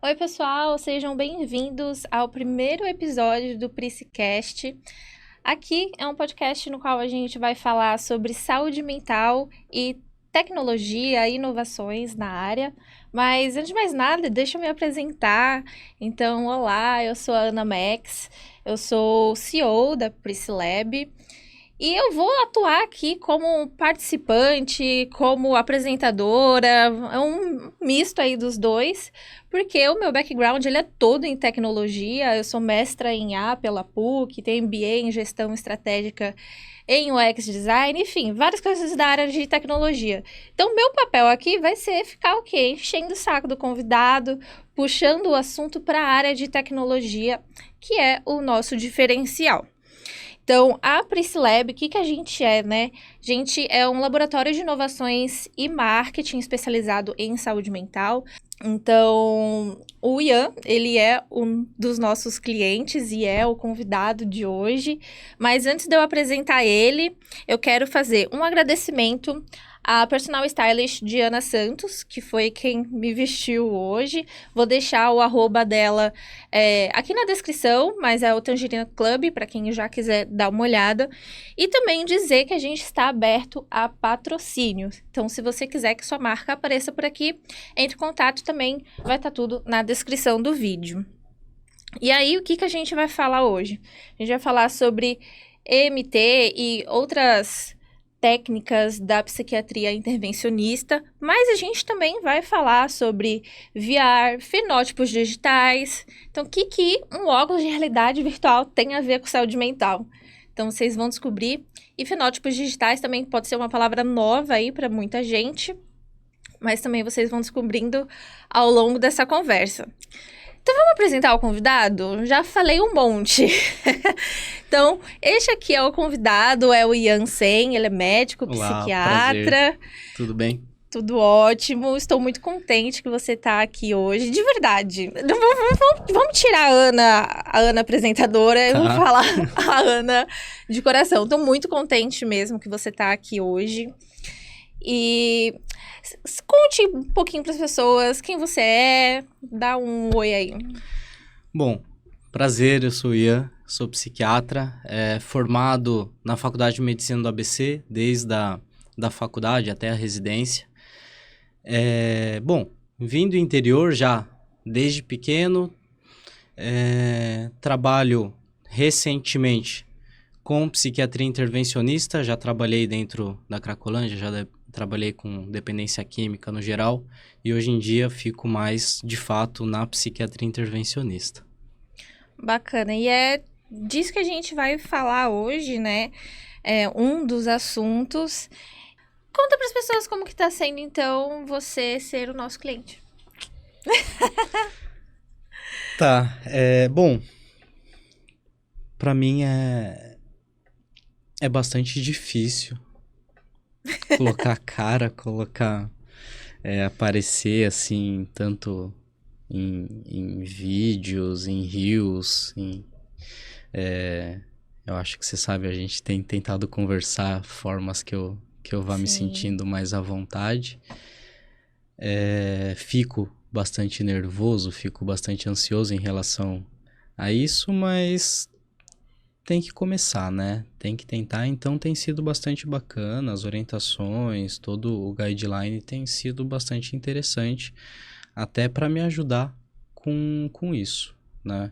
Oi, pessoal, sejam bem-vindos ao primeiro episódio do PrisCast. Aqui é um podcast no qual a gente vai falar sobre saúde mental e tecnologia e inovações na área. Mas, antes de mais nada, deixa eu me apresentar. Então, olá, eu sou a Ana Max, eu sou CEO da PrisLab. E eu vou atuar aqui como participante, como apresentadora, é um misto aí dos dois, porque o meu background ele é todo em tecnologia, eu sou mestra em A pela PUC, tenho MBA em gestão estratégica em UX design, enfim, várias coisas da área de tecnologia. Então, meu papel aqui vai ser ficar o quê? Enchendo o saco do convidado, puxando o assunto para a área de tecnologia, que é o nosso diferencial. Então, a PrisLab, o que a gente é, né? A gente é um laboratório de inovações e marketing especializado em saúde mental. Então, o Ian, ele é um dos nossos clientes e é o convidado de hoje. Mas antes de eu apresentar ele, eu quero fazer um agradecimento à personal stylist Diana Santos, que foi quem me vestiu hoje. Vou deixar o arroba dela aqui na descrição, mas é o Tangerina Club, para quem já quiser dar uma olhada. E também dizer que a gente está aberto a patrocínios. Então, se você quiser que sua marca apareça por aqui, entre em contato também, vai estar tudo na descrição do vídeo. E aí, o que a gente vai falar hoje? A gente vai falar sobre EMT e outras técnicas da psiquiatria intervencionista, mas a gente também vai falar sobre VR, fenótipos digitais. Então, o que um óculos de realidade virtual tem a ver com saúde mental? Então, vocês vão descobrir. E fenótipos digitais também pode ser uma palavra nova aí para muita gente, mas também vocês vão descobrindo ao longo dessa conversa. Então, vamos apresentar o convidado? Já falei um monte. Então, este aqui é o convidado, é o Ian Sen, ele é médico, Olá, prazer. psiquiatra. Tudo bem? Tudo ótimo, estou muito contente que você está aqui hoje, de verdade. Vamos tirar a Ana apresentadora, eu vou Tá. falar a Ana de coração. Estou muito contente mesmo que você está aqui hoje. E conte um pouquinho para as pessoas quem você é, dá um oi aí. Bom, prazer, eu sou o Ian, sou psiquiatra, formado na Faculdade de Medicina do ABC, desde da faculdade até a residência. Bom, vim do interior já desde pequeno, trabalho recentemente com psiquiatria intervencionista, já trabalhei dentro da Cracolândia, trabalhei com dependência química no geral, e hoje em dia fico mais, de fato, na psiquiatria intervencionista. Bacana. E é disso que a gente vai falar hoje, né? É um dos assuntos. Conta para as pessoas como que tá sendo, então, você ser o nosso cliente. Tá, bom, pra mim é bastante difícil colocar a cara, aparecer assim, tanto em vídeos, em reels, eu acho que você sabe, a gente tem tentado conversar formas que eu vá me Sim. sentindo mais à vontade. Fico bastante nervoso, fico bastante ansioso em relação a isso, mas tem que começar, né? Tem que tentar, então tem sido bastante bacana, as orientações, todo o guideline tem sido bastante interessante, até para me ajudar com isso, né?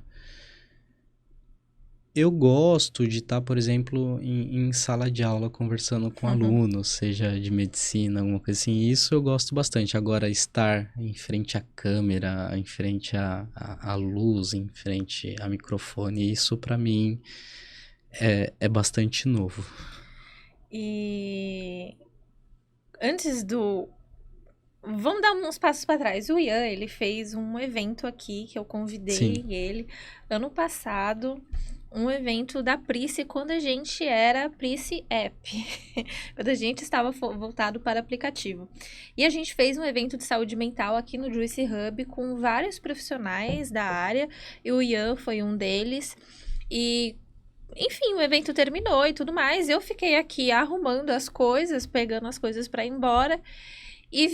Eu gosto de estar, por exemplo, em sala de aula conversando com alunos, seja de medicina, alguma coisa assim. Isso eu gosto bastante. Agora, estar em frente à câmera, em frente à luz, em frente a microfone, isso para mim é bastante novo. E antes do... Vamos dar uns passos para trás. O Ian, ele fez um evento aqui que eu convidei Sim, ele ano passado. Um evento da Price quando a gente era Price App. Quando a gente estava voltado para aplicativo. E a gente fez um evento de saúde mental aqui no Juice Hub com vários profissionais da área. E o Ian foi um deles. E enfim, o evento terminou e tudo mais. Eu fiquei aqui arrumando as coisas, pegando as coisas para ir embora. E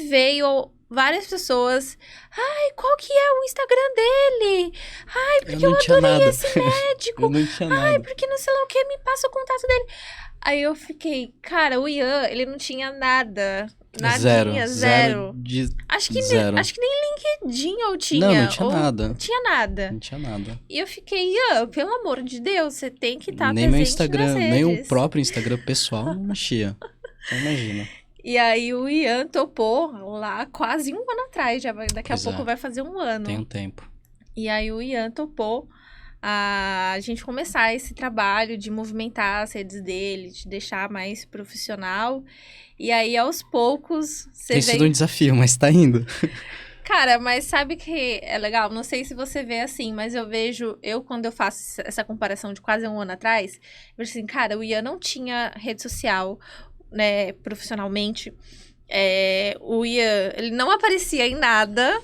várias pessoas. Ai, qual que é o Instagram dele? Ai, porque Eu eu não tinha adorei nada. esse médico. Eu não tinha Ai, nada. porque não sei lá o que, me passa o contato dele. Aí eu fiquei, cara, o Ian, ele não tinha nada. Zero. Nadinha, Zero zero. de Acho zero. que nem LinkedIn eu Não, não tinha. tinha Ou nada. tinha nada. Não tinha nada. E eu fiquei, Ian, pelo amor de Deus, você tem que estar Nem meu presente nas Instagram, nem o redes. próprio Instagram pessoal não mexia. Então imagina. E aí o Ian topou lá quase um ano atrás, daqui a Pois pouco é, vai fazer um ano. tem um tempo. E aí o Ian topou a gente começar esse trabalho de movimentar as redes dele, de deixar mais profissional. E aí, aos poucos, você Tem sido um desafio, mas tá indo. Cara, mas sabe que é legal? Não sei se você vê assim, mas quando eu faço essa comparação de quase um ano atrás, eu vejo assim, cara, o Ian não tinha rede social, né, profissionalmente. O Ian, ele não aparecia em nada.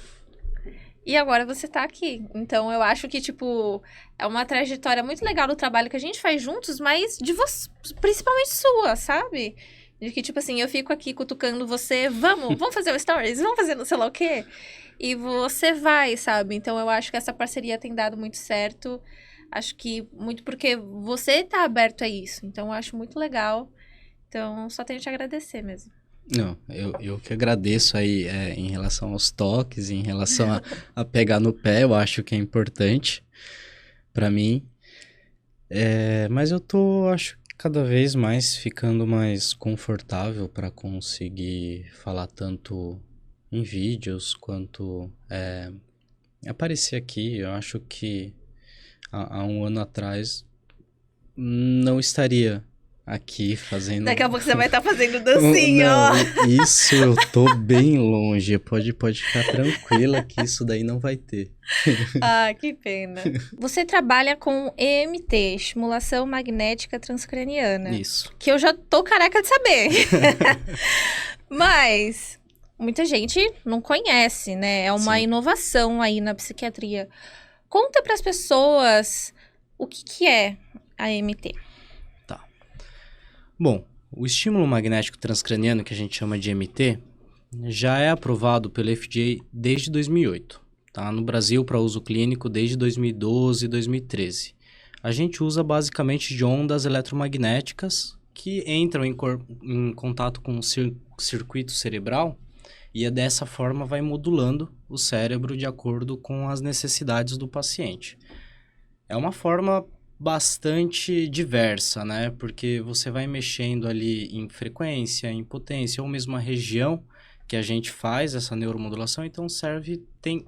E agora você tá aqui. Então, eu acho que, tipo, é uma trajetória muito legal do trabalho que a gente faz juntos, mas de você, principalmente sua, sabe? De que, tipo assim, eu fico aqui cutucando você, vamos fazer o stories, vamos fazer não sei lá o quê. E você vai, sabe? Então, eu acho que essa parceria tem dado muito certo. Acho que muito porque você tá aberto a isso. Então, eu acho muito legal. Então, só tenho que te agradecer mesmo. Não, eu que agradeço aí em relação aos toques, em relação a pegar no pé, eu acho que é importante pra mim. Mas eu acho que cada vez mais ficando mais confortável para conseguir falar tanto em vídeos quanto aparecer aqui. Eu acho que há um ano atrás não estaria aqui fazendo. Daqui a pouco você vai estar fazendo dancinha, Não, ó. isso eu tô bem longe. Pode ficar tranquila que isso daí não vai ter. Ah, que pena. Você trabalha com EMT, estimulação magnética transcraniana. Isso. Que eu já tô careca de saber. Mas muita gente não conhece, né? É uma Sim. inovação aí na psiquiatria. Conta pras pessoas o que é a EMT. Bom, o estímulo magnético transcraniano, que a gente chama de EMT, já é aprovado pelo FDA desde 2008. Tá? No Brasil, para uso clínico, desde 2012 e 2013. A gente usa basicamente de ondas eletromagnéticas que entram em contato com o circuito cerebral e dessa forma vai modulando o cérebro de acordo com as necessidades do paciente. É uma forma bastante diversa, né? Porque você vai mexendo ali em frequência, em potência, ou mesmo a região que a gente faz essa neuromodulação, então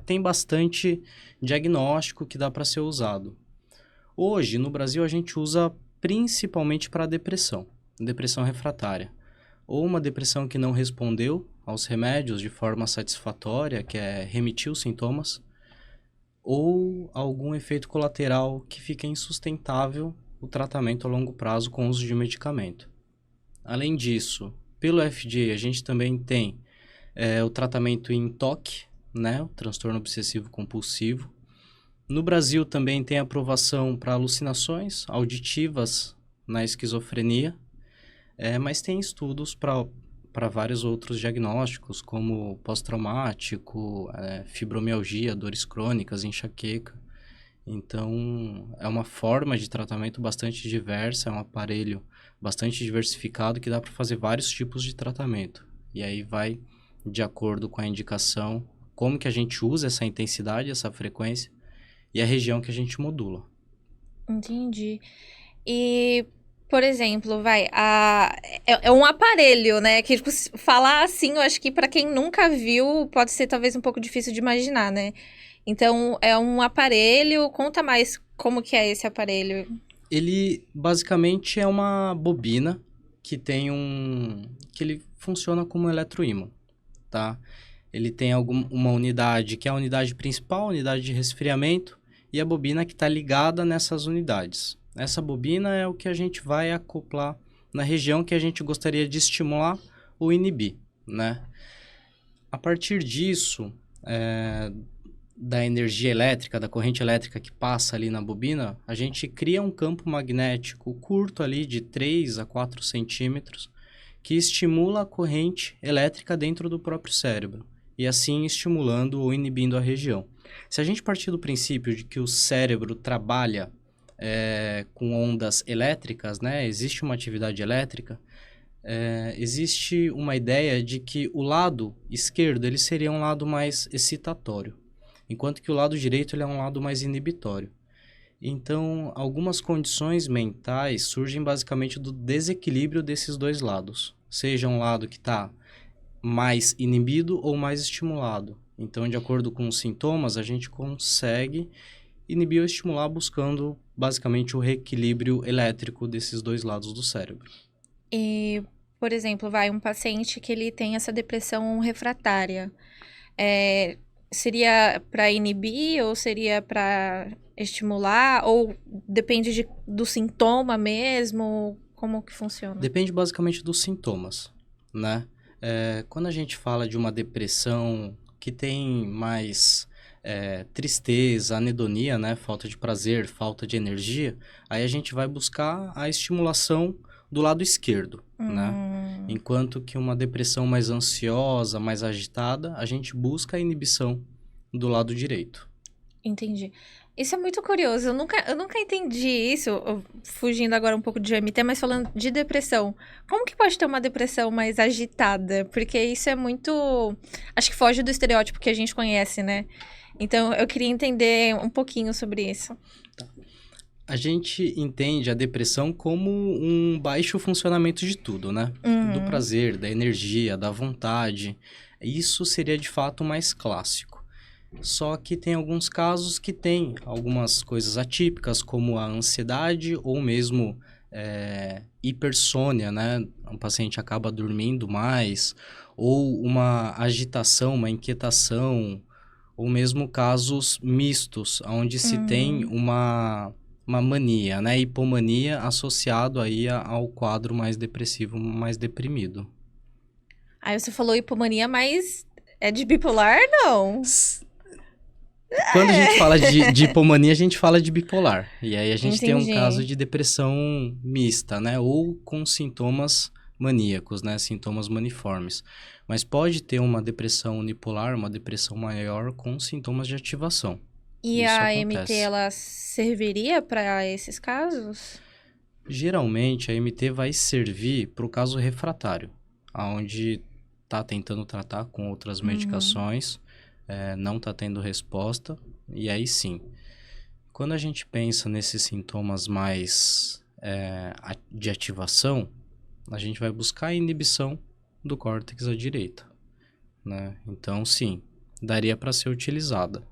tem bastante diagnóstico que dá para ser usado. Hoje, no Brasil, a gente usa principalmente para depressão refratária, ou uma depressão que não respondeu aos remédios de forma satisfatória, que é remitir os sintomas, ou algum efeito colateral que fica insustentável o tratamento a longo prazo com o uso de medicamento. Além disso, pelo FDA, a gente também tem o tratamento em TOC, né, o transtorno obsessivo compulsivo. No Brasil também tem aprovação para alucinações auditivas na esquizofrenia, mas tem estudos para vários outros diagnósticos, como pós-traumático, fibromialgia, dores crônicas, enxaqueca. Então, é uma forma de tratamento bastante diversa, é um aparelho bastante diversificado que dá para fazer vários tipos de tratamento. E aí vai de acordo com a indicação, como que a gente usa essa intensidade, essa frequência e a região que a gente modula. Entendi. E, por exemplo, é um aparelho, né? Que, tipo, falar assim, eu acho que pra quem nunca viu, pode ser talvez um pouco difícil de imaginar, né? Então, é um aparelho. Conta mais como que é esse aparelho. Ele, basicamente, é uma bobina que que ele funciona como eletroímã, tá? Ele tem uma unidade, que é a unidade principal, a unidade de resfriamento, e a bobina que está ligada nessas unidades. Essa bobina é o que a gente vai acoplar na região que a gente gostaria de estimular ou inibir, né? A partir disso, da energia elétrica, da corrente elétrica que passa ali na bobina, a gente cria um campo magnético curto ali de 3 a 4 centímetros que estimula a corrente elétrica dentro do próprio cérebro. e assim estimulando ou inibindo a região. Se a gente partir do princípio de que o cérebro trabalha com ondas elétricas, né? Existe uma atividade elétrica, existe uma ideia de que o lado esquerdo ele seria um lado mais excitatório, enquanto que o lado direito ele é um lado mais inibitório. Então, algumas condições mentais surgem basicamente do desequilíbrio desses dois lados, seja um lado que está mais inibido ou mais estimulado. Então, de acordo com os sintomas, a gente consegue inibir ou estimular buscando basicamente o reequilíbrio elétrico desses dois lados do cérebro. E, por exemplo, um paciente que ele tem essa depressão refratária, seria para inibir ou seria para estimular? Ou depende do sintoma mesmo? Como que funciona? Depende basicamente dos sintomas, né? Quando a gente fala de uma depressão que tem mais tristeza, anedonia, né? Falta de prazer, falta de energia, aí a gente vai buscar a estimulação do lado esquerdo, né? Enquanto que uma depressão mais ansiosa, mais agitada, a gente busca a inibição do lado direito. Entendi. Isso é muito curioso. Eu nunca entendi isso, fugindo agora um pouco de GMT, mas falando de depressão. Como que pode ter uma depressão mais agitada? Porque isso é muito... Acho que foge do estereótipo que a gente conhece, né? Então, eu queria entender um pouquinho sobre isso. Tá. A gente entende a depressão como um baixo funcionamento de tudo, né? Do prazer, da energia, da vontade. Isso seria, de fato, mais clássico. Só que tem alguns casos que tem algumas coisas atípicas, como a ansiedade ou mesmo hipersônia, né? O paciente acaba dormindo mais, ou uma agitação, uma inquietação, ou mesmo casos mistos, onde se tem uma mania, né? Hipomania associado aí ao quadro mais depressivo, mais deprimido. Aí você falou hipomania, mas é de bipolar, não? Quando a gente fala de hipomania, a gente fala de bipolar. E aí a gente tem um caso de depressão mista, né? Ou com sintomas maníacos, né? Sintomas maniformes. Mas pode ter uma depressão unipolar, uma depressão maior com sintomas de ativação. E isso a MT, ela serviria para esses casos? Geralmente, a MT vai servir para o caso refratário, onde está tentando tratar com outras medicações, não está tendo resposta, e aí sim. Quando a gente pensa nesses sintomas mais de ativação, a gente vai buscar a inibição do córtex à direita, né? Então, sim, daria para ser utilizada.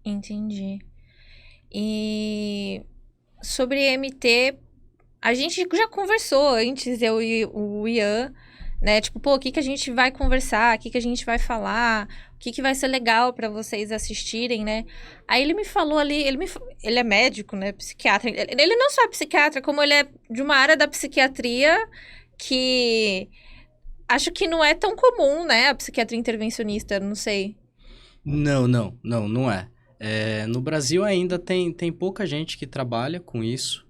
Entendi. E sobre MT, a gente já conversou antes, eu e o Ian, né? Tipo, pô, o que a gente vai conversar? O que a gente vai falar? O que vai ser legal para vocês assistirem, né? Aí ele me falou ali, ele é médico, né? Psiquiatra. Ele não só é psiquiatra, como ele é de uma área da psiquiatria que acho que não é tão comum, né? A psiquiatria intervencionista, não sei. Não é. No Brasil ainda tem pouca gente que trabalha com isso.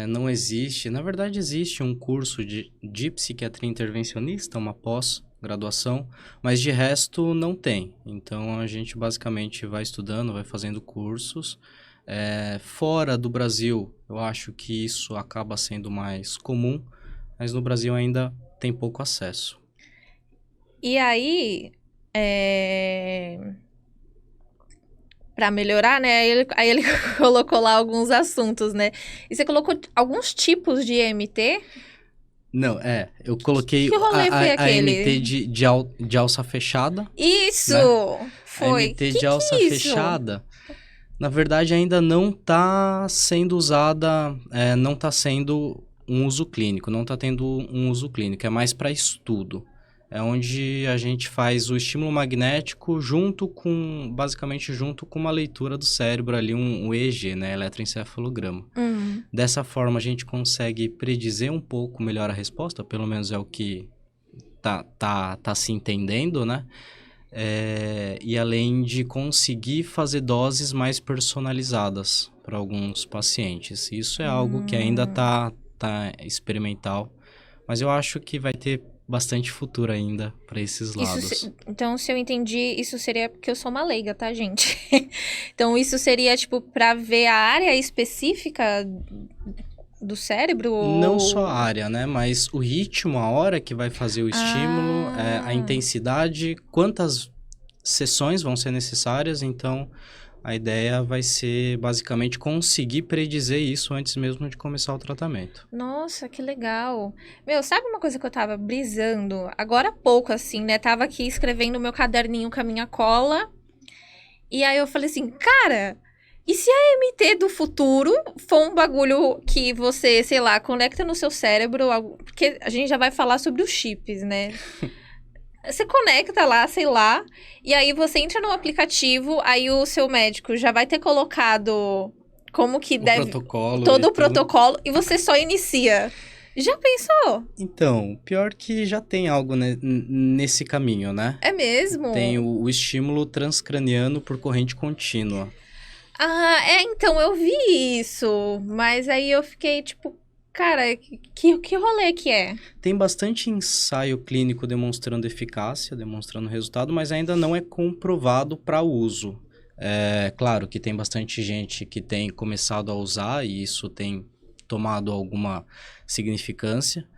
Não existe. Na verdade, existe um curso de psiquiatria intervencionista, uma pós-graduação, mas de resto não tem. Então, a gente basicamente vai estudando, vai fazendo cursos. Fora do Brasil, eu acho que isso acaba sendo mais comum, mas no Brasil ainda tem pouco acesso. E aí, para melhorar, né? Aí ele colocou lá alguns assuntos, né? E você colocou alguns tipos de EMT? Não, eu coloquei que rolê foi a MT de alça fechada. Isso! Né? Foi. A MT de alça fechada, na verdade, ainda não está sendo usada, não está sendo um uso clínico, não está tendo um uso clínico, é mais para estudo. É onde a gente faz o estímulo magnético basicamente junto com uma leitura do cérebro ali, um EEG, né, eletroencefalograma. Dessa forma, a gente consegue predizer um pouco melhor a resposta, pelo menos é o que tá se entendendo, né? E além de conseguir fazer doses mais personalizadas para alguns pacientes. Isso é algo que ainda tá experimental, mas eu acho que vai ter bastante futuro ainda para esses lados. Então, se eu entendi, isso seria porque eu sou uma leiga, tá, gente? Então, isso seria, tipo, pra ver a área específica do cérebro? Não só a área, né? Mas o ritmo, a hora que vai fazer o estímulo, a intensidade, quantas sessões vão ser necessárias. Então, a ideia vai ser basicamente conseguir predizer isso antes mesmo de começar o tratamento. Nossa, que legal. Meu, sabe uma coisa que eu tava brisando? Agora há pouco, assim, né? Tava aqui escrevendo meu caderninho com a minha cola. E aí eu falei assim, cara, e se a MT do futuro for um bagulho que você, sei lá, conecta no seu cérebro, porque a gente já vai falar sobre os chips, né? Você conecta lá, sei lá, e aí você entra no aplicativo, aí o seu médico já vai ter colocado como que deve... Protocolo todo o e tudo. protocolo, e você só inicia. Já pensou? Então, pior que já tem algo nesse caminho, né? É mesmo? Tem o estímulo transcraniano por corrente contínua. Ah, então, eu vi isso. Mas aí eu fiquei, tipo, cara, que rolê que é? Tem bastante ensaio clínico demonstrando eficácia, demonstrando resultado, mas ainda não é comprovado para uso. É claro que tem bastante gente que tem começado a usar e isso tem tomado alguma significância,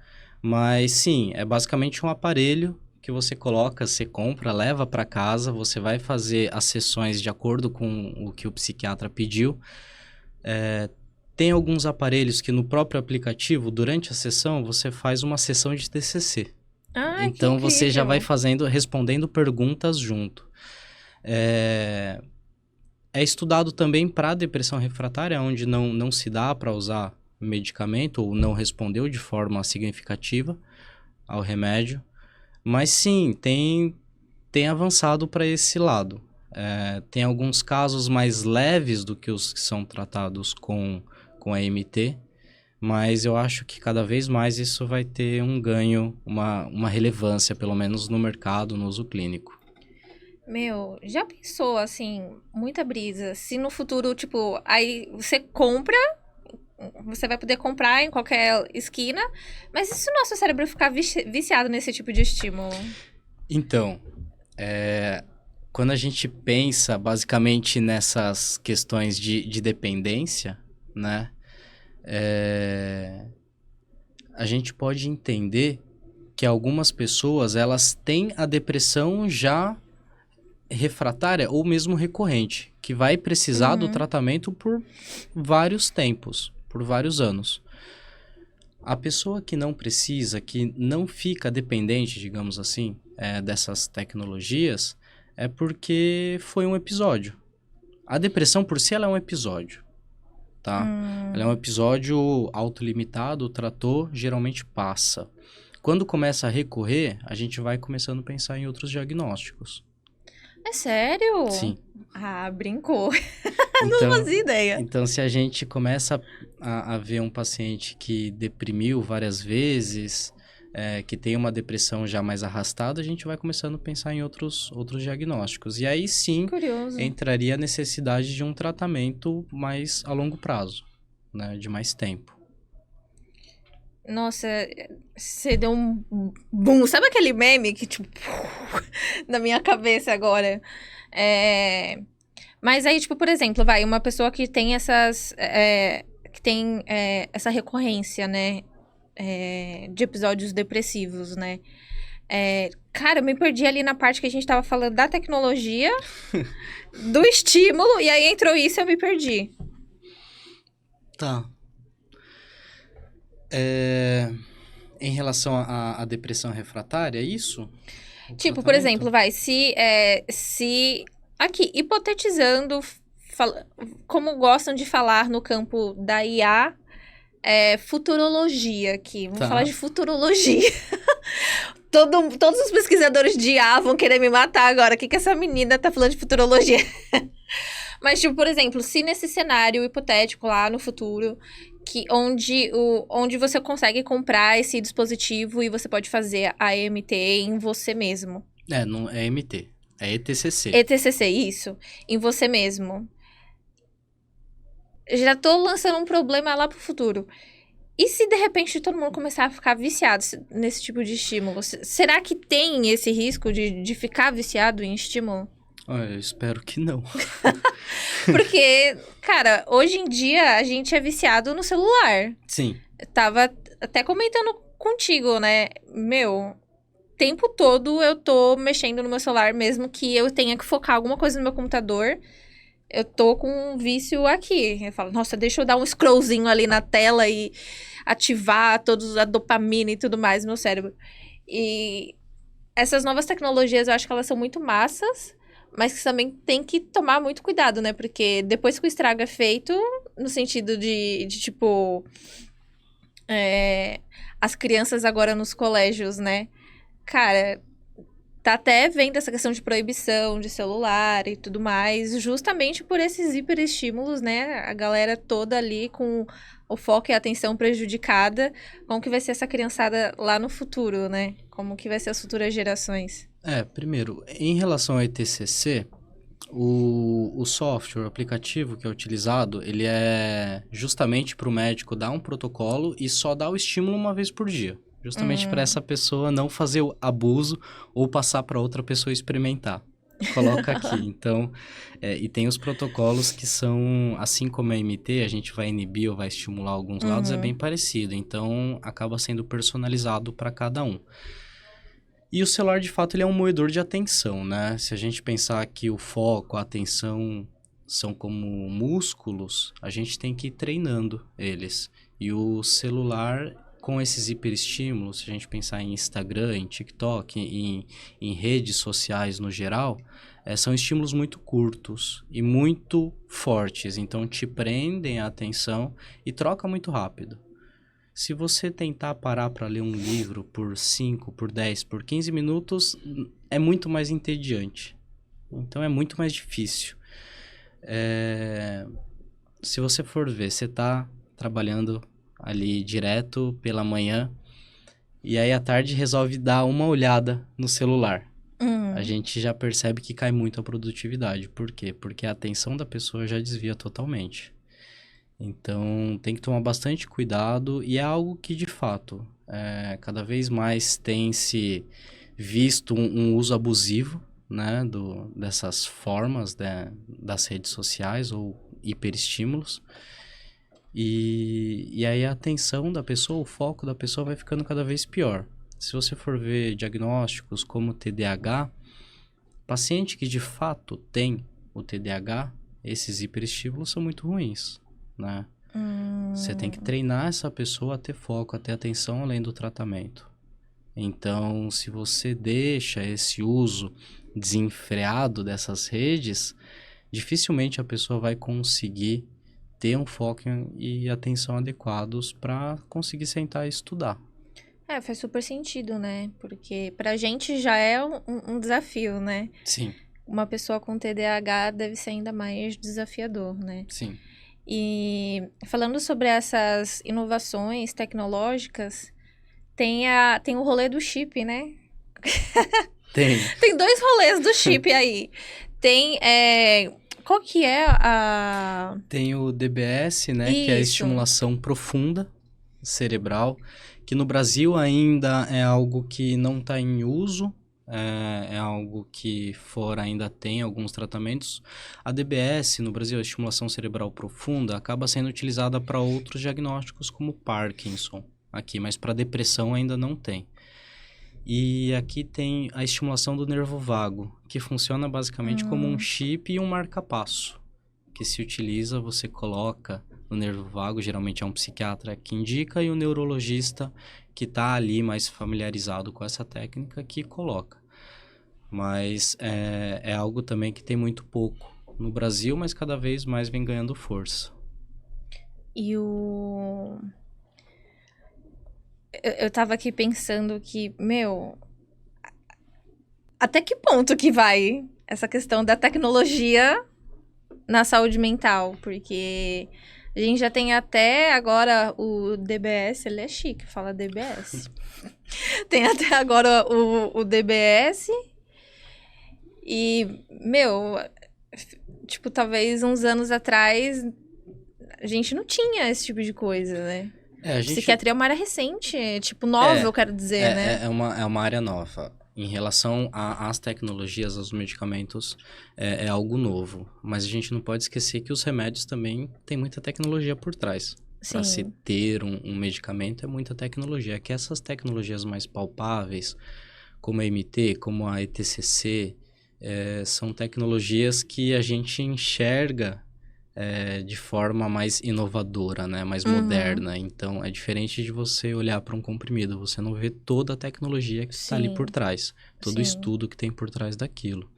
mas sim, é basicamente um aparelho que você coloca, você compra, leva para casa, você vai fazer as sessões de acordo com o que o psiquiatra pediu. Tem alguns aparelhos que no próprio aplicativo, durante a sessão, você faz uma sessão de TCC. Ah, Então que você já incrível. vai respondendo perguntas junto. É estudado também para depressão refratária, onde não se dá para usar medicamento ou não respondeu de forma significativa ao remédio. Mas sim, tem avançado para esse lado. Tem alguns casos mais leves do que os que são tratados com a MT, mas eu acho que cada vez mais isso vai ter um ganho, uma relevância, pelo menos no mercado, no uso clínico. Meu, já pensou, assim, muita brisa. Se no futuro, tipo, aí você compra, você vai poder comprar em qualquer esquina, mas e se o nosso cérebro ficar viciado nesse tipo de estímulo? Então, quando a gente pensa basicamente nessas questões de dependência, né, a gente pode entender que algumas pessoas, elas têm a depressão já refratária ou mesmo recorrente, que vai precisar do tratamento por vários tempos, por vários anos. A pessoa que não precisa, que não fica dependente, digamos assim, dessas tecnologias, é porque foi um episódio. A depressão por si ela é um episódio, tá? Ela é um episódio autolimitado, tratou, geralmente passa. Quando começa a recorrer, a gente vai começando a pensar em outros diagnósticos. É sério? Sim. Ah, brincou. Então, Não fazia ideia. Então, se a gente começa a ver um paciente que deprimiu várias vezes, que tem uma depressão já mais arrastada, a gente vai começando a pensar em outros diagnósticos. E aí sim, Curioso. entraria a necessidade de um tratamento mais a longo prazo, né, de mais tempo. Nossa, você deu um boom. Sabe aquele meme que, tipo, na minha cabeça agora? Mas aí, tipo, por exemplo, vai, uma pessoa que tem essas... que tem essa recorrência, né? De episódios depressivos, né? Cara, eu me perdi ali na parte que a gente tava falando da tecnologia, do estímulo, e aí entrou isso e eu me perdi. Tá. Em relação à depressão refratária, é isso? Tipo, por exemplo, vai, se aqui, hipotetizando, como gostam de falar no campo da IA, futurologia aqui. Vamos falar de futurologia. Todos os pesquisadores de IA vão querer me matar agora. O que essa menina tá falando de futurologia? Mas, tipo, por exemplo, se nesse cenário hipotético lá no futuro, onde você consegue comprar esse dispositivo e você pode fazer a EMT em você mesmo. Não é MT, é ETCC. ETCC, isso. Em você mesmo. Já tô lançando um problema lá pro futuro. E se de repente todo mundo começar a ficar viciado nesse tipo de estímulo? Será que tem esse risco de ficar viciado em estímulo? Olha, eu espero que não. Porque, cara, hoje em dia a gente é viciado no celular. Sim. Eu tava até comentando contigo, né? Meu, o tempo todo eu tô mexendo no meu celular, mesmo que eu tenha que focar alguma coisa no meu computador. Eu tô com um vício aqui. Eu falo, nossa, deixa eu dar um scrollzinho ali na tela e ativar todos a dopamina e tudo mais no meu cérebro. E essas novas tecnologias, eu acho que elas são muito massas, mas que também tem que tomar muito cuidado, né? Porque depois que o estrago é feito, no sentido de tipo, as crianças agora nos colégios, né? Cara, tá até vendo essa questão de proibição de celular e tudo mais, justamente por esses hiperestímulos, né? A galera toda ali com o foco e a atenção prejudicada. Como que vai ser essa criançada lá no futuro, né? Como que vai ser as futuras gerações? Primeiro, em relação ao ETCC, o software, o aplicativo que é utilizado, ele é justamente para o médico dar um protocolo e só dar o estímulo uma vez por dia. Justamente para essa pessoa não fazer o abuso ou passar para outra pessoa experimentar. Coloca aqui. Então, e tem os protocolos que são, assim como a MT, a gente vai inibir ou vai estimular alguns lados, é bem parecido. Então, acaba sendo personalizado para cada um. E o celular, de fato, ele é um moedor de atenção, né? Se a gente pensar que o foco, a atenção são como músculos, a gente tem que ir treinando eles. E o celular, com esses hiperestímulos, se a gente pensar em Instagram, em TikTok, em redes sociais no geral, são estímulos muito curtos e muito fortes. Então, te prendem a atenção e troca muito rápido. Se você tentar parar para ler um livro por 5, por 10, por 15 minutos, é muito mais entediante. Então, é muito mais difícil. Se você for ver, você está trabalhando ali direto pela manhã e aí à tarde resolve dar uma olhada no celular. A gente já percebe que cai muito a produtividade. Por quê? Porque a atenção da pessoa já desvia totalmente. Então, tem que tomar bastante cuidado e é algo que, de fato, cada vez mais tem se visto um uso abusivo, né, dessas formas das redes sociais ou hiperestímulos. E aí a atenção da pessoa, o foco da pessoa vai ficando cada vez pior. Se você for ver diagnósticos como TDAH, paciente que de fato tem o TDAH, esses hiperestímulos são muito ruins, né? Você tem que treinar essa pessoa a ter foco, a ter atenção além do tratamento. Então, se você deixa esse uso desenfreado dessas redes, dificilmente a pessoa vai conseguir ter um foco e atenção adequados para conseguir sentar e estudar. Faz super sentido, né? Porque pra gente já é um desafio, né? Sim, Uma pessoa com TDAH deve ser ainda mais desafiador, né? sim. E falando sobre essas inovações tecnológicas, tem o rolê do chip, né? Tem. Tem dois rolês do chip aí. Tem, qual que é a... Tem o DBS, né, que é a Isso. estimulação profunda cerebral, que no Brasil ainda é algo que não está em uso, é algo que fora ainda tem alguns tratamentos. A DBS, no Brasil, a estimulação cerebral profunda, acaba sendo utilizada para outros diagnósticos como Parkinson, aqui, mas para depressão ainda não tem. E aqui tem a estimulação do nervo vago, que funciona basicamente como um chip e um marca-passo, que se utiliza, você coloca no nervo vago, geralmente é um psiquiatra que indica, e o neurologista que está ali mais familiarizado com essa técnica que coloca. Mas é algo também que tem muito pouco no Brasil, mas cada vez mais vem ganhando força. E eu tava aqui pensando que, meu, até que ponto que vai essa questão da tecnologia na saúde mental? Porque a gente já tem até agora o DBS, ele é chique, fala DBS. Tem até agora o DBS e, meu, tipo, talvez uns anos atrás a gente não tinha esse tipo de coisa, né? A gente... Psiquiatria é uma área recente, tipo, nova, eu quero dizer, né? É uma área nova. Em relação às tecnologias, aos medicamentos, é algo novo. Mas a gente não pode esquecer que os remédios também têm muita tecnologia por trás. Para se Sim, ter um medicamento é muita tecnologia. É que essas tecnologias mais palpáveis, como a MT, como a ETCC, são tecnologias que a gente enxerga de forma mais inovadora, né? Mais uhum, moderna. Então, é diferente de você olhar para um comprimido. Você não vê toda a tecnologia que está ali por sim, trás. Todo o sim, estudo que tem por trás daquilo.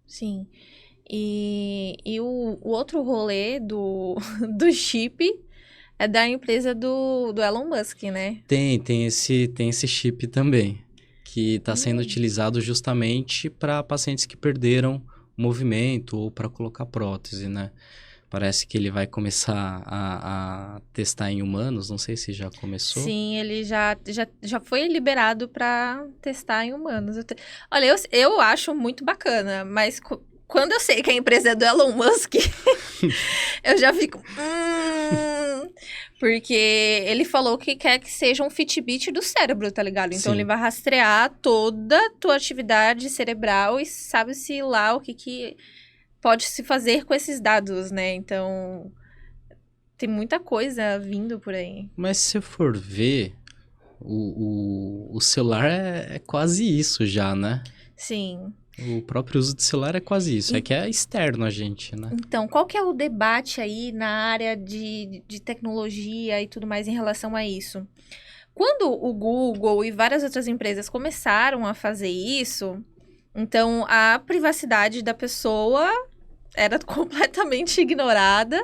sim. E o outro rolê do chip é da empresa do Elon Musk, né? Tem esse chip também, que está sendo Hum. utilizado justamente para pacientes que perderam o movimento ou para colocar prótese, né? Parece que ele vai começar a testar em humanos, não sei se já começou. Sim, ele já foi liberado para testar em humanos. Olha, eu acho muito bacana, mas quando eu sei que a empresa é do Elon Musk, eu já fico. Porque ele falou que quer que seja um Fitbit do cérebro, tá ligado? Então ele Sim. vai rastrear toda a tua atividade cerebral e sabe-se lá o que pode se fazer com esses dados, né? Então tem muita coisa vindo por aí. Mas se você for ver, o celular é quase isso já, né? Sim. O próprio uso de celular é quase isso. É que é externo a gente, né? Então, qual que é o debate aí na área de tecnologia e tudo mais em relação a isso? Quando o Google e várias outras empresas começaram a fazer isso, então a privacidade da pessoa era completamente ignorada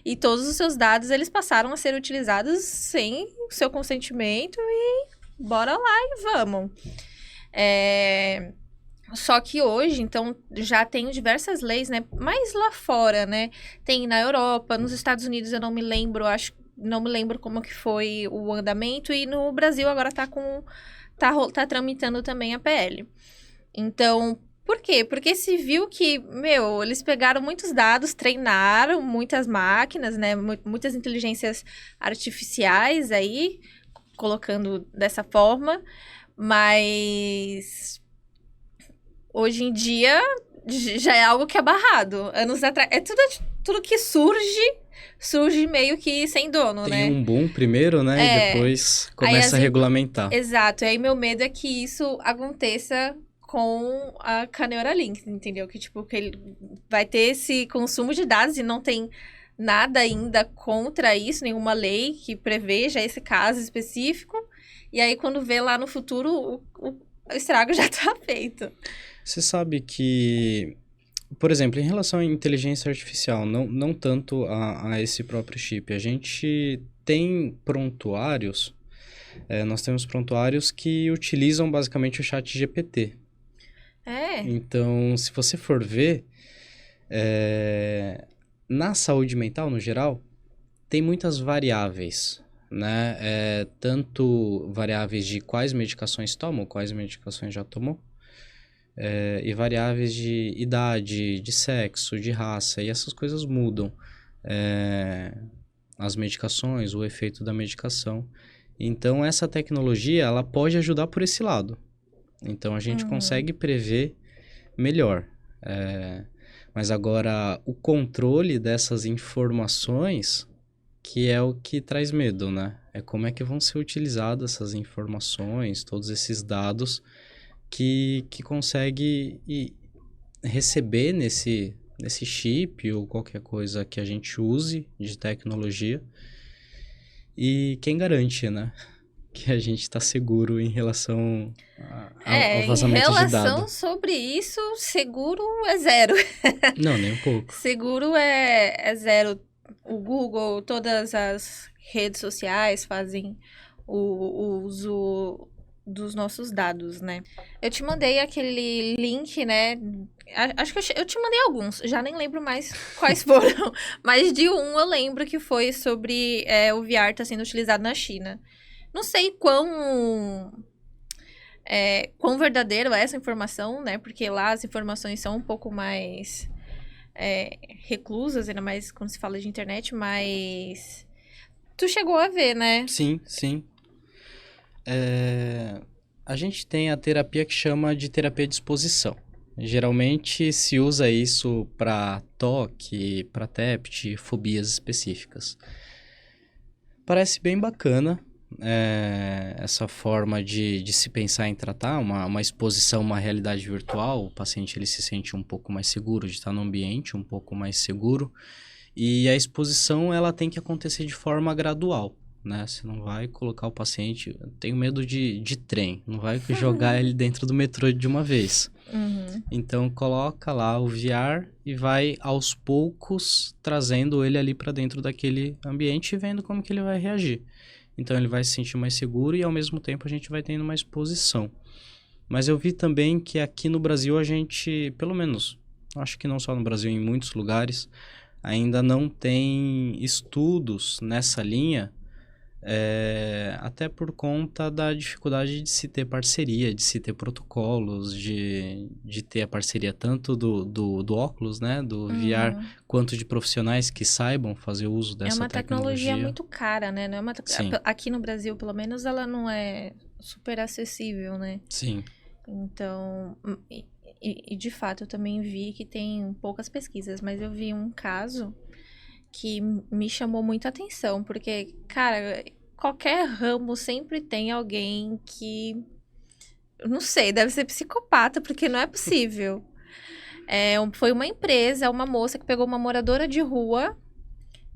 e todos os seus dados eles passaram a ser utilizados sem o seu consentimento e bora lá e vamos. É, Só que hoje, então, já tem diversas leis, né? Mais lá fora, né? Tem na Europa, nos Estados Unidos eu não me lembro, não me lembro como que foi o andamento, e no Brasil agora tá tramitando também a PL. Então, por quê? Porque se viu que, meu, eles pegaram muitos dados, treinaram muitas máquinas, né? Muitas inteligências artificiais aí, colocando dessa forma, mas hoje em dia já é algo que é barrado. Anos atrás. É tudo que surge meio que sem dono, Tem né? um boom primeiro, né? E É. depois Aí começa a regulamentar. Exato. E aí meu medo é que isso aconteça com a Neuralink, entendeu? Que tipo, que ele vai ter esse consumo de dados e não tem nada ainda contra isso, nenhuma lei que preveja esse caso específico. E aí, quando vê lá no futuro, o estrago já tá feito. Você sabe que, por exemplo, em relação à inteligência artificial, não tanto a esse próprio chip, a gente tem prontuários, nós temos prontuários que utilizam basicamente o chat GPT. É. Então, se você for ver, na saúde mental, no geral, tem muitas variáveis, né? Tanto variáveis de quais medicações tomam, quais medicações já tomou, e variáveis de idade, de sexo, de raça, e essas coisas mudam. As medicações, o efeito da medicação. Então, essa tecnologia, ela pode ajudar por esse lado. Então, a gente Uhum. consegue prever melhor. Mas agora, o controle dessas informações, que é o que traz medo, né? É como é que vão ser utilizadas essas informações, todos esses dados que consegue receber nesse chip ou qualquer coisa que a gente use de tecnologia. E quem garante, né? Que a gente está seguro em relação ao Em vazamento de dado. relação sobre isso, seguro é zero. Não, nem um pouco. Seguro é zero. O Google, todas as redes sociais fazem o uso dos nossos dados, né? Eu te mandei aquele link, né? Acho que eu te mandei alguns, já nem lembro mais quais foram. Mas de um eu lembro que foi sobre o VR tá sendo utilizado na China. Não sei quão verdadeiro é essa informação, né? Porque lá as informações são um pouco mais reclusas, ainda mais quando se fala de internet, mas Tu chegou a ver, né? Sim, sim. A gente tem a terapia que chama de terapia de exposição. Geralmente se usa isso para toque, para TEPT, fobias específicas. Parece bem bacana essa forma de se pensar em tratar uma exposição, uma realidade virtual. O paciente ele se sente um pouco mais seguro de estar no ambiente, um pouco mais seguro. E a exposição ela tem que acontecer de forma gradual, né? Você não vai colocar o paciente... Eu tenho medo de trem, não vai jogar ele dentro do metrô de uma vez. Uhum. Então, coloca lá o VR e vai, aos poucos, trazendo ele ali para dentro daquele ambiente e vendo como que ele vai reagir. Então, ele vai se sentir mais seguro e, ao mesmo tempo, a gente vai tendo uma exposição. Mas eu vi também que aqui no Brasil a gente, pelo menos, acho que não só no Brasil, em muitos lugares, ainda não tem estudos nessa linha, até por conta da dificuldade de se ter parceria, de se ter protocolos, de ter a parceria tanto do óculos, né, do VR, quanto de profissionais que saibam fazer uso dessa É uma tecnologia tecnologia. muito cara, né? Não é Sim. Aqui no Brasil, pelo menos, ela não é super acessível, né? Sim. Então, e de fato, eu também vi que tem poucas pesquisas, mas eu vi um caso que me chamou muita atenção, porque, cara, qualquer ramo sempre tem alguém que, eu não sei, deve ser psicopata, porque não é possível. Foi uma empresa, uma moça que pegou uma moradora de rua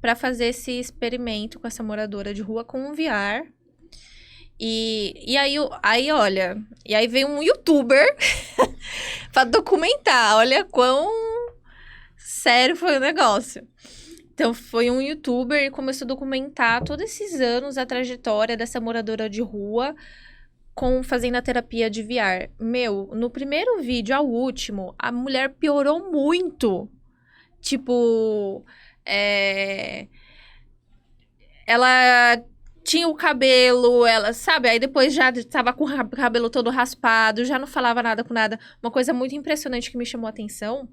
para fazer esse experimento com essa moradora de rua com um VR. E aí, olha, e aí veio um youtuber pra documentar, olha quão sério foi o negócio. Então, foi um youtuber e começou a documentar todos esses anos a trajetória dessa moradora de rua fazendo a terapia de VR. Meu, no primeiro vídeo ao último, a mulher piorou muito. Tipo, ela tinha o cabelo, ela, sabe? Aí depois já tava com o cabelo todo raspado, já não falava nada com nada. Uma coisa muito impressionante que me chamou a atenção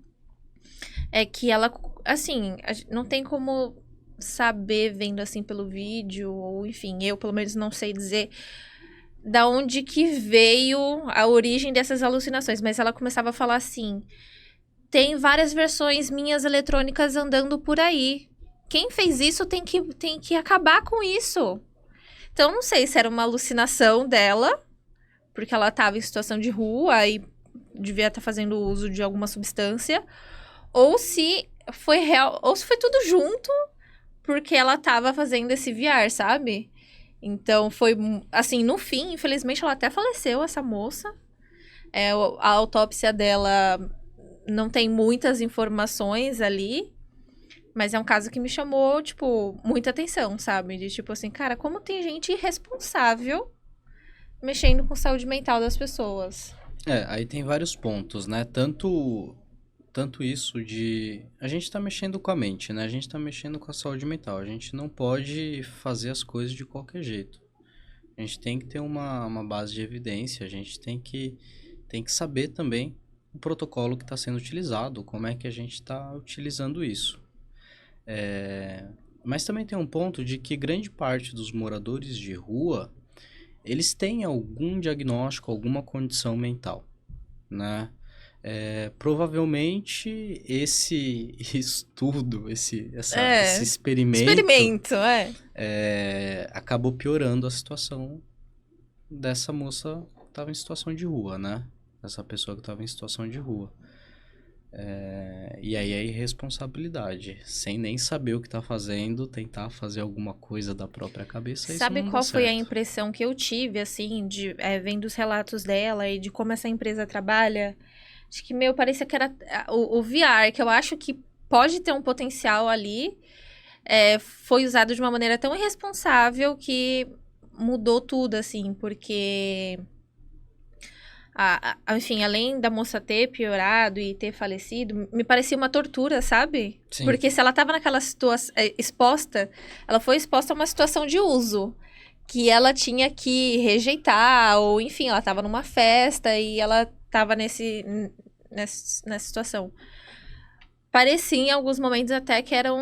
é que ela, assim, não tem como saber vendo assim pelo vídeo, ou enfim, eu pelo menos não sei dizer da onde que veio a origem dessas alucinações, mas ela começava a falar assim: tem várias versões minhas eletrônicas andando por aí. Quem fez isso tem que acabar com isso. Então, não sei se era uma alucinação dela, porque ela estava em situação de rua e devia estar fazendo uso de alguma substância, ou se foi real, ou se foi tudo junto, porque ela estava fazendo esse VR, sabe? Então, foi assim, no fim, infelizmente, ela até faleceu, essa moça. A autópsia dela não tem muitas informações ali, mas é um caso que me chamou, tipo, muita atenção, sabe? De tipo assim, cara, como tem gente irresponsável mexendo com a saúde mental das pessoas. Aí tem vários pontos, né? Tanto isso de... A gente tá mexendo com a mente, né? A gente tá mexendo com a saúde mental. A gente não pode fazer as coisas de qualquer jeito. A gente tem que ter uma base de evidência. A gente tem que saber também o protocolo que está sendo utilizado, como é que a gente está utilizando isso. Mas também tem um ponto de que grande parte dos moradores de rua, eles têm algum diagnóstico, alguma condição mental, né? Provavelmente esse estudo, esse experimento acabou piorando a situação dessa moça que estava em situação de rua, né? Essa pessoa que estava em situação de rua. E aí é irresponsabilidade. Sem nem saber o que tá fazendo, tentar fazer alguma coisa da própria cabeça. Sabe isso qual não dá foi a certo. impressão que eu tive, assim, vendo os relatos dela e de como essa empresa trabalha? Acho que, parecia que era o VR, que eu acho que pode ter um potencial ali, foi usado de uma maneira tão irresponsável que mudou tudo, assim, porque... enfim, além da moça ter piorado e ter falecido, me parecia uma tortura, sabe? Sim. Porque se ela tava naquela situação exposta, ela foi exposta a uma situação de uso que ela tinha que rejeitar, ou enfim, ela tava numa festa e ela tava nessa situação. Parecia em alguns momentos até que era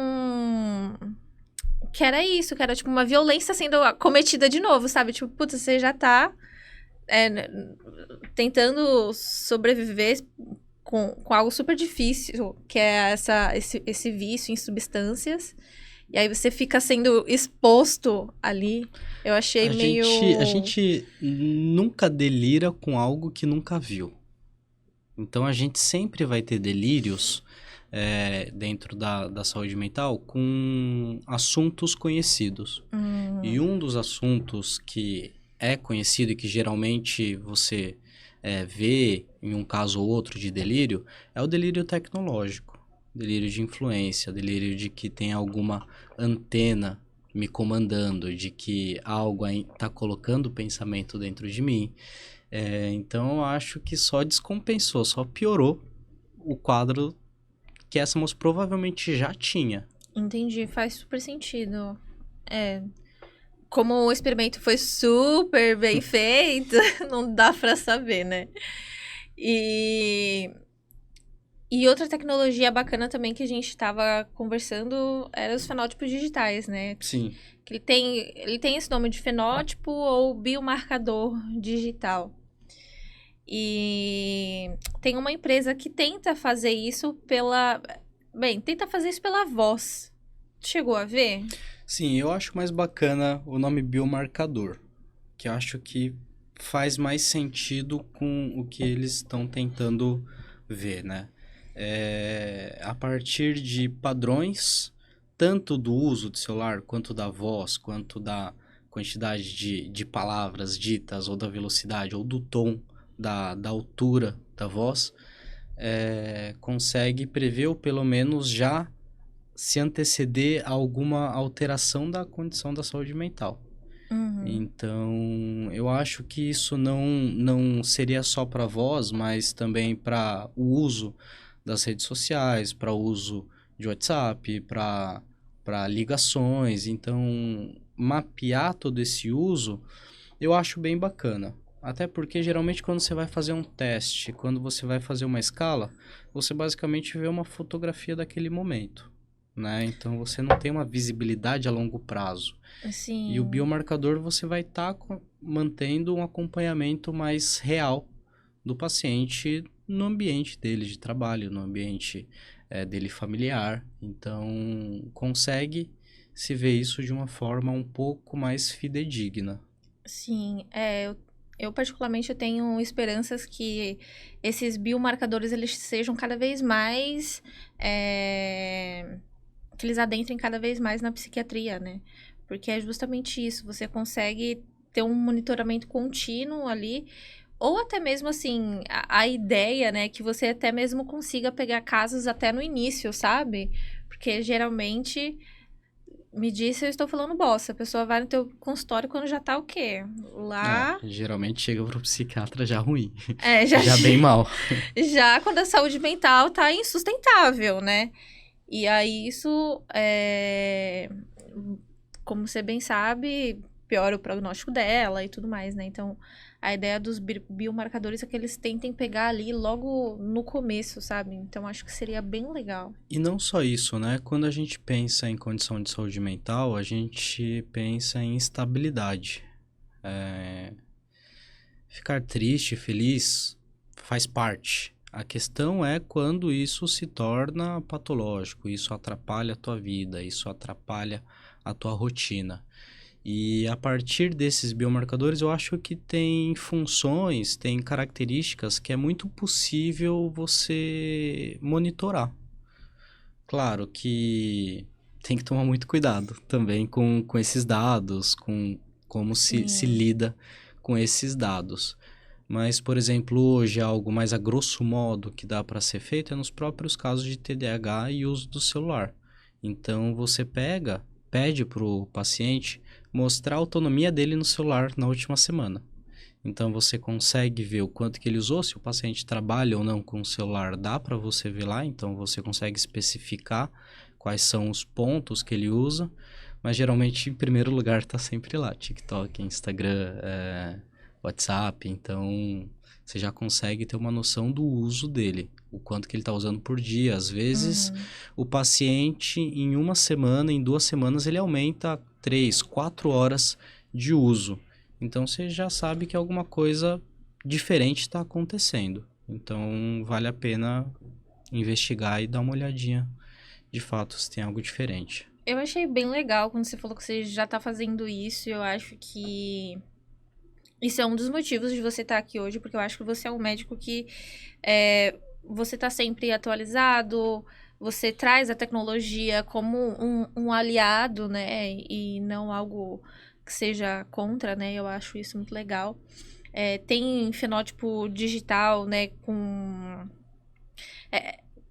que era isso, que era tipo uma violência sendo cometida de novo, sabe? Tipo, putz, você já tá tentando sobreviver com algo super difícil, que é esse vício em substâncias. E aí você fica sendo exposto ali. Eu achei meio... A gente nunca delira com algo que nunca viu. Então, a gente sempre vai ter delírios dentro da saúde mental com assuntos conhecidos. E um dos assuntos que é conhecido e que geralmente você vê em um caso ou outro de delírio é o delírio tecnológico. Delírio de influência, delírio de que tem alguma antena me comandando, de que algo está colocando o pensamento dentro de mim. Então, eu acho que só descompensou, só piorou o quadro que essa moça provavelmente já tinha. Entendi, faz super sentido. Como o experimento foi super bem feito, não dá pra saber, né? E outra tecnologia bacana também que a gente tava conversando era os fenótipos digitais, né? Sim. Que ele tem esse nome de fenótipo ou biomarcador digital. E tem uma empresa que tenta fazer isso pela voz. Chegou a ver? Sim, eu acho mais bacana o nome biomarcador, que eu acho que faz mais sentido com o que eles estão tentando ver, né? A partir de padrões, tanto do uso do celular, quanto da voz, quanto da quantidade de palavras ditas, ou da velocidade, ou do tom, da altura da voz, consegue prever ou pelo menos já se anteceder a alguma alteração da condição da saúde mental. Então, eu acho que isso não seria só para voz, mas também para o uso das redes sociais, para o uso de WhatsApp, para ligações. Então, mapear todo esse uso, eu acho bem bacana. Até porque, geralmente, quando você vai fazer um teste, quando você vai fazer uma escala, você basicamente vê uma fotografia daquele momento, né? Então, você não tem uma visibilidade a longo prazo. Sim. E o biomarcador, você vai estar mantendo um acompanhamento mais real do paciente no ambiente dele de trabalho, no ambiente dele familiar. Então, consegue se ver isso de uma forma um pouco mais fidedigna. Sim, eu particularmente eu tenho esperanças que esses biomarcadores eles sejam cada vez mais que eles adentrem cada vez mais na psiquiatria, né? Porque é justamente isso, você consegue ter um monitoramento contínuo ali, ou até mesmo assim, a ideia, né, que você até mesmo consiga pegar casos até no início, sabe? Porque geralmente me disse, eu estou falando bosta. A pessoa vai no teu consultório quando já tá o quê? Lá... Geralmente chega pro psiquiatra já ruim. Já já bem mal. Já quando a saúde mental tá insustentável, né? E aí isso, como você bem sabe, piora o prognóstico dela e tudo mais, né? Então, a ideia dos biomarcadores é que eles tentem pegar ali logo no começo, sabe? Então, acho que seria bem legal. E não só isso, né? Quando a gente pensa em condição de saúde mental, a gente pensa em estabilidade. Ficar triste, feliz, faz parte. A questão é quando isso se torna patológico, isso atrapalha a tua vida, isso atrapalha a tua rotina. E a partir desses biomarcadores, eu acho que tem funções, tem características que é muito possível você monitorar. Claro que tem que tomar muito cuidado também com esses dados, com como se lida com esses dados. Mas, por exemplo, hoje algo mais a grosso modo que dá para ser feito é nos próprios casos de TDAH e uso do celular. Então, você pede para o paciente mostrar a autonomia dele no celular na última semana. Então, você consegue ver o quanto que ele usou, se o paciente trabalha ou não com o celular, dá para você ver lá. Então, você consegue especificar quais são os pontos que ele usa. Mas, geralmente, em primeiro lugar, está sempre lá. TikTok, Instagram, WhatsApp. Então, você já consegue ter uma noção do uso dele, o quanto que ele está usando por dia. Às vezes, o paciente, em uma semana, em 2 semanas, ele aumenta 3, 4 horas de uso. Então, você já sabe que alguma coisa diferente está acontecendo. Então, vale a pena investigar e dar uma olhadinha, de fato, se tem algo diferente. Eu achei bem legal quando você falou que você já tá fazendo isso. Eu acho que isso é um dos motivos de você estar aqui hoje, porque eu acho que você é um médico que você tá sempre atualizado, você traz a tecnologia como um aliado, né? E não algo que seja contra, né? Eu acho isso muito legal. Tem fenótipo digital, né?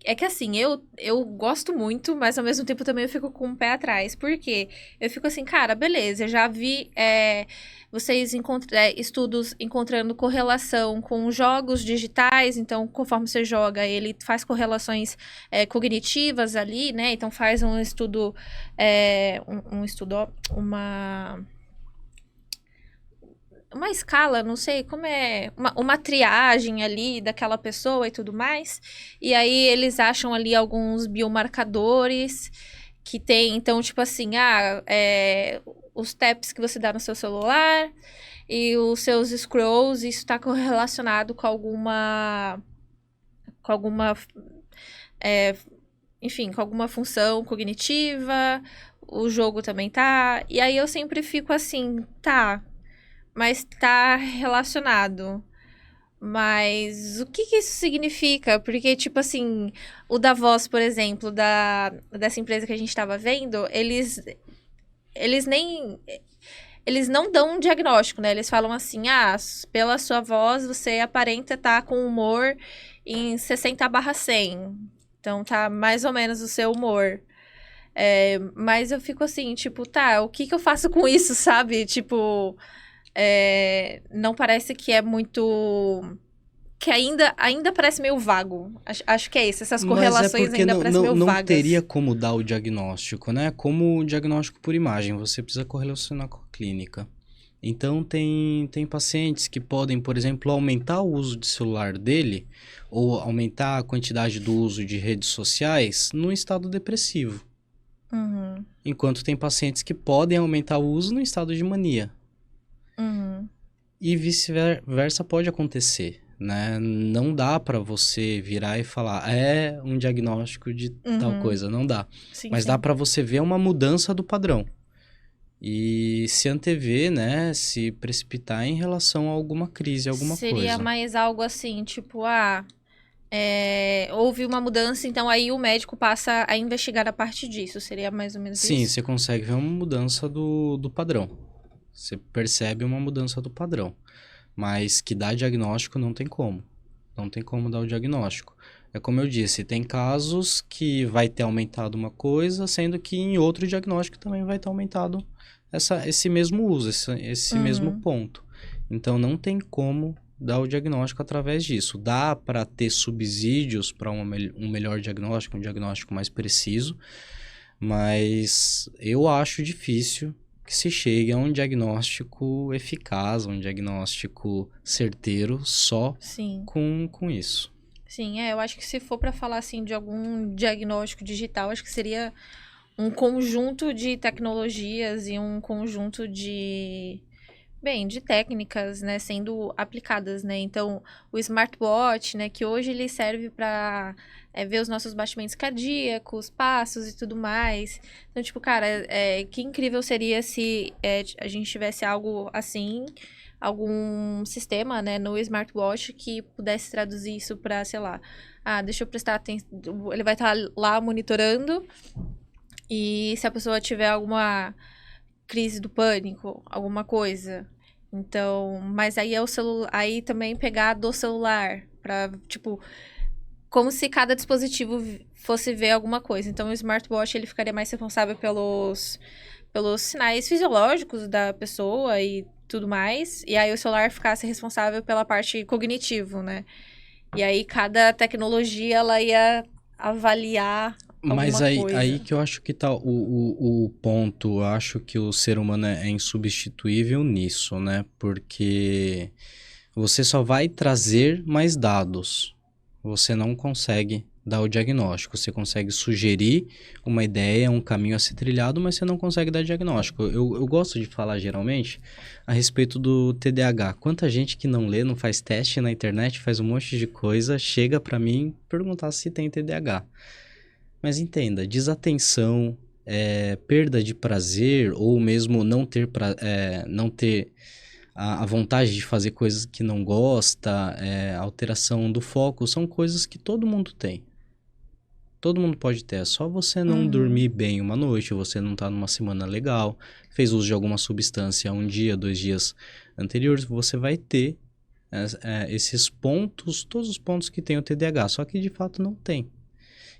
É que assim, eu gosto muito, mas ao mesmo tempo também eu fico com o pé atrás. Por quê? Eu fico assim, cara, beleza, eu já vi vocês estudos encontrando correlação com jogos digitais, então conforme você joga, ele faz correlações cognitivas ali, né? Então faz um estudo, um estudo, ó, uma escala, não sei como é, uma triagem ali daquela pessoa e tudo mais. E aí eles acham ali alguns biomarcadores que tem, então, tipo assim, os taps que você dá no seu celular e os seus scrolls, isso está correlacionado com alguma, enfim, com alguma função cognitiva, o jogo também tá. E aí eu sempre fico assim, tá, mas tá relacionado. Mas o que que isso significa? Porque, tipo assim, o Davos, por exemplo, dessa empresa que a gente tava vendo, eles nem. Eles não dão um diagnóstico, né? Eles falam assim, pela sua voz, você aparenta estar com humor em 60/100. Então, tá mais ou menos o seu humor. Mas eu fico assim, tipo, tá, o que que eu faço com isso, sabe? Tipo, não parece que é muito... Que ainda parece meio vago. Acho que é isso. Essas Mas é correlações porque ainda parecem meio não vagas. teria como dar o diagnóstico, né? Como o diagnóstico por imagem, você precisa correlacionar com a clínica. Então, tem pacientes que podem, por exemplo, aumentar o uso de celular dele ou aumentar a quantidade do uso de redes sociais no estado depressivo. Uhum, Enquanto tem pacientes que podem aumentar o uso no estado de mania. uhum, E vice-versa pode acontecer, né? Não dá para você virar e falar, é um diagnóstico de tal uhum. coisa, não dá. Sim, Mas sim. dá para você ver uma mudança do padrão. E se antever, né? Se precipitar em relação a alguma crise, alguma Seria coisa. mais algo assim, tipo, houve uma mudança, então aí o médico passa a investigar a partir disso. Seria mais ou menos Sim, isso? você consegue ver uma mudança do padrão. Você percebe uma mudança do padrão. Mas que dá diagnóstico não tem como. Não tem como dar o diagnóstico. É como eu disse, tem casos que vai ter aumentado uma coisa, sendo que em outro diagnóstico também vai ter aumentado esse mesmo uso, esse mesmo Uhum. ponto. Então não tem como dar o diagnóstico através disso. Dá para ter subsídios para um melhor diagnóstico, um diagnóstico mais preciso, mas eu acho difícil que se chegue a um diagnóstico eficaz, um diagnóstico certeiro só Sim. com isso. Sim, eu acho que se for para falar assim de algum diagnóstico digital, acho que seria um conjunto de tecnologias e um conjunto de técnicas, né, sendo aplicadas, né? Então, o smartwatch, né, que hoje ele serve para ver os nossos batimentos cardíacos, passos e tudo mais. Então, tipo, cara, que incrível seria se a gente tivesse algo assim, algum sistema, né, no smartwatch que pudesse traduzir isso para, sei lá, deixa eu prestar atenção, ele vai estar lá monitorando e se a pessoa tiver alguma crise do pânico, alguma coisa. Então, mas aí é o celular, aí também pegar do celular para, tipo, como se cada dispositivo fosse ver alguma coisa. Então, o smartwatch ele ficaria mais responsável pelos sinais fisiológicos da pessoa e tudo mais. E aí o celular ficasse responsável pela parte cognitivo, né? E aí cada tecnologia ela ia avaliar Mas alguma aí coisa. que eu acho que tá o ponto. Eu acho que o ser humano é insubstituível nisso, né? Porque Você só vai trazer mais dados. Você não consegue dar o diagnóstico. Você consegue sugerir uma ideia, um caminho a ser trilhado, mas você não consegue dar diagnóstico. Eu gosto de falar, geralmente, a respeito do TDAH. Quanta gente que não lê, não faz teste na internet, faz um monte de coisa, chega para mim perguntar se tem TDAH. Mas entenda, desatenção, perda de prazer, ou mesmo não ter a vontade de fazer coisas que não gosta, alteração do foco, são coisas que todo mundo tem. Todo mundo pode ter, é só você não dormir bem uma noite, você não tá numa semana legal, fez uso de alguma substância um dia, 2 dias anteriores, você vai ter esses pontos, todos os pontos que tem o TDAH, só que de fato não tem.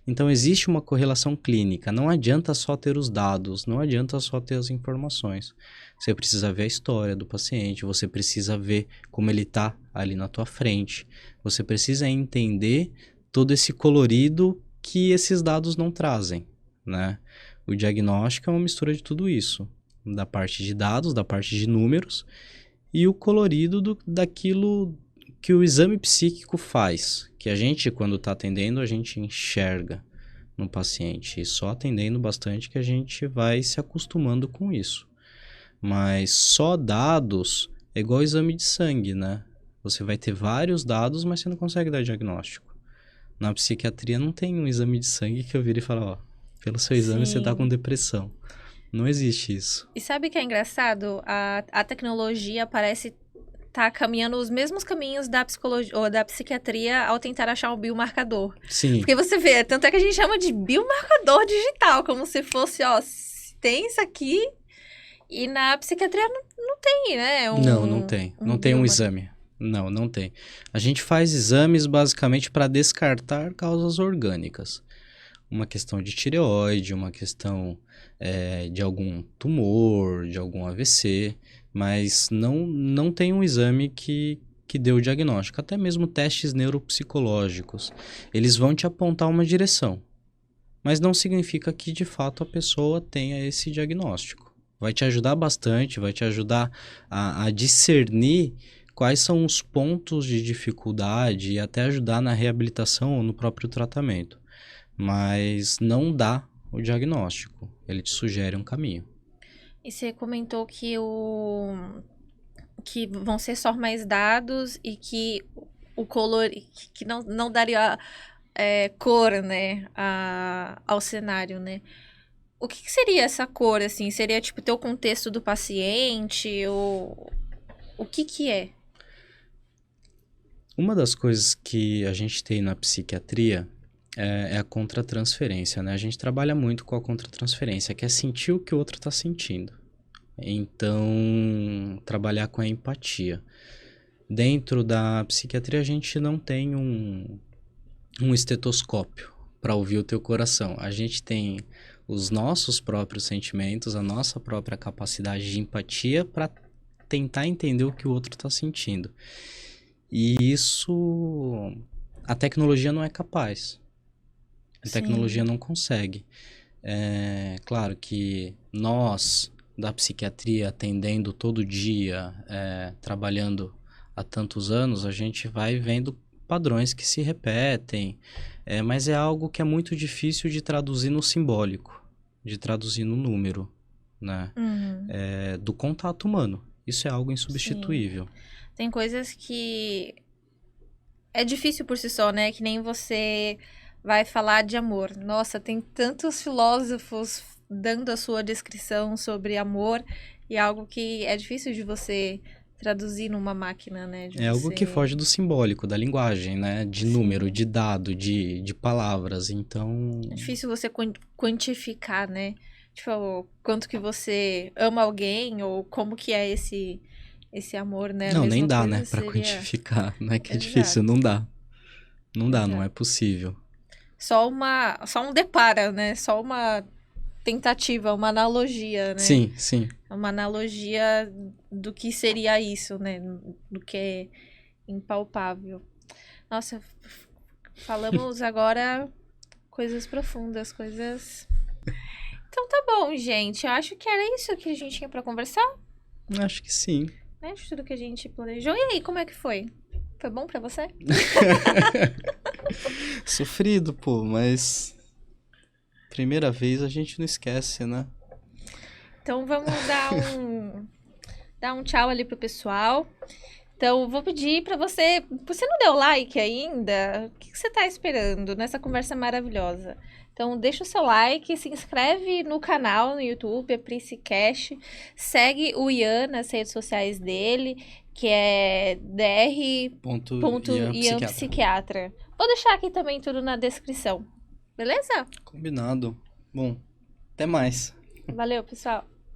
Então existe uma correlação clínica, não adianta só ter os dados, não adianta só ter as informações. Você precisa ver a história do paciente, você precisa ver como ele está ali na tua frente, você precisa entender todo esse colorido que esses dados não trazem, né? O diagnóstico é uma mistura de tudo isso, da parte de dados, da parte de números e o colorido daquilo que o exame psíquico faz, que a gente, quando está atendendo, a gente enxerga no paciente, e só atendendo bastante que a gente vai se acostumando com isso. Mas só dados é igual exame de sangue, né? Você vai ter vários dados, mas você não consegue dar diagnóstico. Na psiquiatria não tem um exame de sangue que eu vire e fale, ó, pelo seu exame você tá com depressão. Não existe isso. E sabe o que é engraçado? A tecnologia parece estar caminhando os mesmos caminhos da psicologia ou da psiquiatria ao tentar achar um biomarcador. Sim. Porque você vê, tanto é que a gente chama de biomarcador digital, como se fosse, ó, tem isso aqui, e na psiquiatria não tem, né? Não tem. Não tem um exame. Não tem. A gente faz exames basicamente para descartar causas orgânicas. Uma questão de tireoide, uma questão de algum tumor, de algum AVC, mas não tem um exame que dê o diagnóstico. Até mesmo testes neuropsicológicos, eles vão te apontar uma direção, mas não significa que de fato a pessoa tenha esse diagnóstico. Vai te ajudar bastante, vai te ajudar a discernir quais são os pontos de dificuldade e até ajudar na reabilitação ou no próprio tratamento. Mas não dá o diagnóstico, ele te sugere um caminho. E você comentou que que vão ser só mais dados e que o color, que não daria cor, né, ao cenário, né? O que seria essa cor, assim? Seria, tipo, ter o contexto do paciente? Ou o que é? Uma das coisas que a gente tem na psiquiatria é a contratransferência, né? A gente trabalha muito com a contratransferência, que é sentir o que o outro está sentindo. Então, trabalhar com a empatia. Dentro da psiquiatria, a gente não tem um estetoscópio para ouvir o teu coração. A gente tem os nossos próprios sentimentos, a nossa própria capacidade de empatia para tentar entender o que o outro está sentindo. E isso a tecnologia não é capaz. A tecnologia não consegue. Claro que nós, da psiquiatria, atendendo todo dia, trabalhando há tantos anos, a gente vai vendo padrões que se repetem, mas é algo que é muito difícil de traduzir no simbólico, de traduzir no número, né? Do contato humano. Isso é algo insubstituível. Sim. Tem coisas que é difícil por si só, né? Que nem você vai falar de amor. Nossa, tem tantos filósofos dando a sua descrição sobre amor e algo que é difícil de você traduzir numa máquina, né? Algo que foge do simbólico, da linguagem, né? De número, de dado, de palavras, então... É difícil você quantificar, né? Tipo, quanto que você ama alguém ou como que é esse amor, né? Não, nem dá, né? Pra quantificar, não é que é difícil, não dá. Não dá, não é possível. Só um depara, né? Só uma tentativa, uma analogia, né? Sim. Uma analogia do que seria isso, né? Do que é impalpável. Nossa, falamos agora coisas profundas, coisas... Então tá bom, gente. Eu acho que era isso que a gente tinha pra conversar. Acho que sim. né, de tudo que a gente planejou. E aí, como é que foi? Foi bom pra você? Sofrido, pô, mas primeira vez a gente não esquece, né? Então vamos dar um tchau ali pro pessoal. Então, vou pedir pra você. Você não deu like ainda? O que você tá esperando nessa conversa maravilhosa? Então, deixa o seu like, se inscreve no canal no YouTube, é PriciCast. Segue o Ian nas redes sociais dele, que é Ian Psiquiatra. dr.ianpsiquiatra. Vou deixar aqui também tudo na descrição. Beleza? Combinado. Bom, até mais. Valeu, pessoal.